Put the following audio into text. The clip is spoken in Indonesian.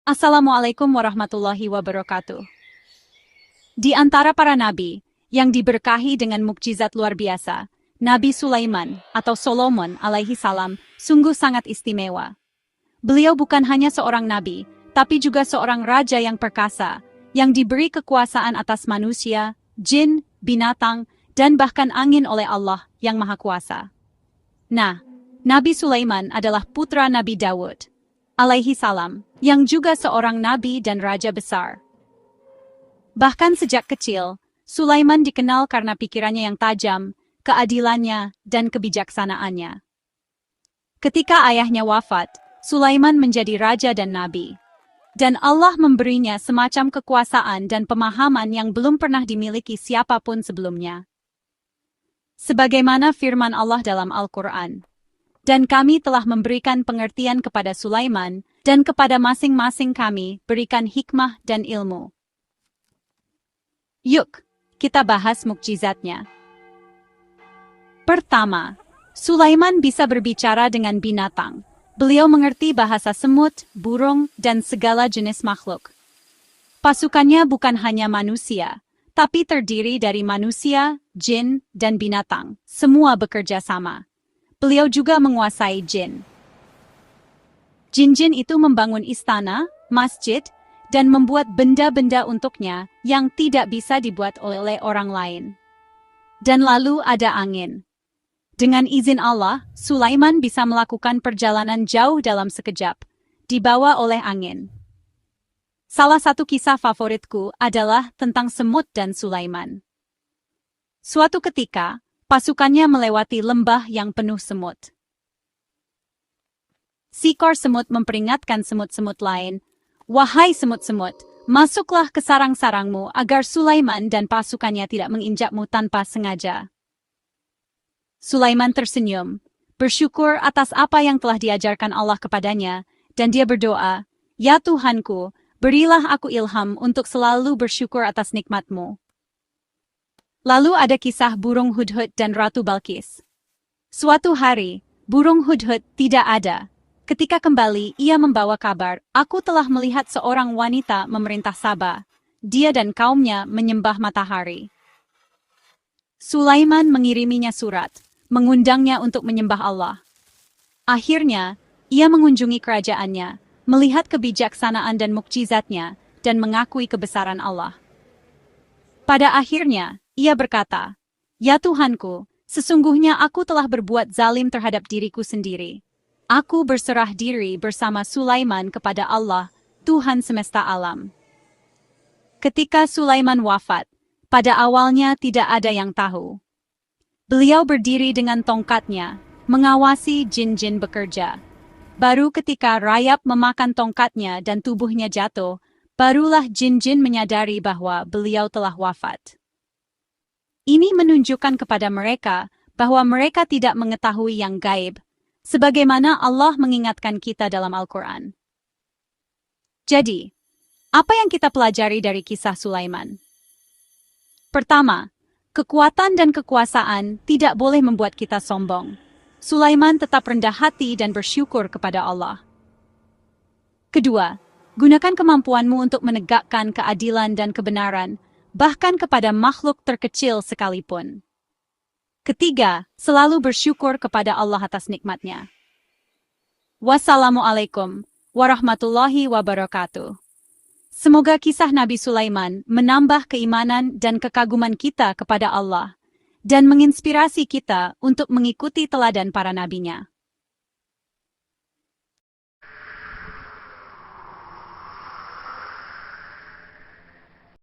Assalamualaikum warahmatullahi wabarakatuh. Di antara para nabi yang diberkahi dengan mukjizat luar biasa, Nabi Sulaiman atau Solomon alaihi salam sungguh sangat istimewa. Beliau bukan hanya seorang nabi, tapi juga seorang raja yang perkasa, yang diberi kekuasaan atas manusia, jin, binatang, dan bahkan angin oleh Allah yang Maha Kuasa. Nah, Nabi Sulaiman adalah putra Nabi Dawud alaihi salam, yang juga seorang nabi dan raja besar. Bahkan sejak kecil, Sulaiman dikenal karena pikirannya yang tajam, keadilannya, dan kebijaksanaannya. Ketika ayahnya wafat, Sulaiman menjadi raja dan nabi. Dan Allah memberinya semacam kekuasaan dan pemahaman yang belum pernah dimiliki siapapun sebelumnya. Sebagaimana firman Allah dalam Al-Quran. Dan kami telah memberikan pengertian kepada Sulaiman, dan kepada masing-masing kami berikan hikmah dan ilmu. Yuk, kita bahas mukjizatnya. Pertama, Sulaiman bisa berbicara dengan binatang. Beliau mengerti bahasa semut, burung, dan segala jenis makhluk. Pasukannya bukan hanya manusia, tapi terdiri dari manusia, jin, dan binatang. Semua bekerja sama. Beliau juga menguasai jin. Jin-jin itu membangun istana, masjid, dan membuat benda-benda untuknya yang tidak bisa dibuat oleh orang lain. Dan lalu ada angin. Dengan izin Allah, Sulaiman bisa melakukan perjalanan jauh dalam sekejap, dibawa oleh angin. Salah satu kisah favoritku adalah tentang semut dan Sulaiman. Suatu ketika, pasukannya melewati lembah yang penuh semut. Seekor semut memperingatkan semut-semut lain, "Wahai semut-semut, masuklah ke sarang-sarangmu agar Sulaiman dan pasukannya tidak menginjakmu tanpa sengaja." Sulaiman tersenyum, bersyukur atas apa yang telah diajarkan Allah kepadanya, dan dia berdoa, "Ya Tuhanku, berilah aku ilham untuk selalu bersyukur atas nikmat-Mu." Lalu ada kisah burung Hudhud dan Ratu Balkis. Suatu hari, burung Hudhud tidak ada. Ketika kembali, ia membawa kabar, "Aku telah melihat seorang wanita memerintah Sabah. Dia dan kaumnya menyembah matahari." Sulaiman mengiriminya surat, mengundangnya untuk menyembah Allah. Akhirnya, ia mengunjungi kerajaannya, melihat kebijaksanaan dan mukjizatnya, dan mengakui kebesaran Allah. Pada akhirnya, ia berkata, "Ya Tuhanku, sesungguhnya aku telah berbuat zalim terhadap diriku sendiri. Aku berserah diri bersama Sulaiman kepada Allah, Tuhan semesta alam." Ketika Sulaiman wafat, pada awalnya tidak ada yang tahu. Beliau berdiri dengan tongkatnya, mengawasi jin-jin bekerja. Baru ketika rayap memakan tongkatnya dan tubuhnya jatuh, barulah jin-jin menyadari bahwa beliau telah wafat. Ini menunjukkan kepada mereka bahwa mereka tidak mengetahui yang gaib, sebagaimana Allah mengingatkan kita dalam Al-Quran. Jadi, apa yang kita pelajari dari kisah Sulaiman? Pertama, kekuatan dan kekuasaan tidak boleh membuat kita sombong. Sulaiman tetap rendah hati dan bersyukur kepada Allah. Kedua, gunakan kemampuanmu untuk menegakkan keadilan dan kebenaran, bahkan kepada makhluk terkecil sekalipun. Ketiga, selalu bersyukur kepada Allah atas nikmatnya. Wassalamualaikum warahmatullahi wabarakatuh. Semoga kisah Nabi Sulaiman menambah keimanan dan kekaguman kita kepada Allah, dan menginspirasi kita untuk mengikuti teladan para nabinya.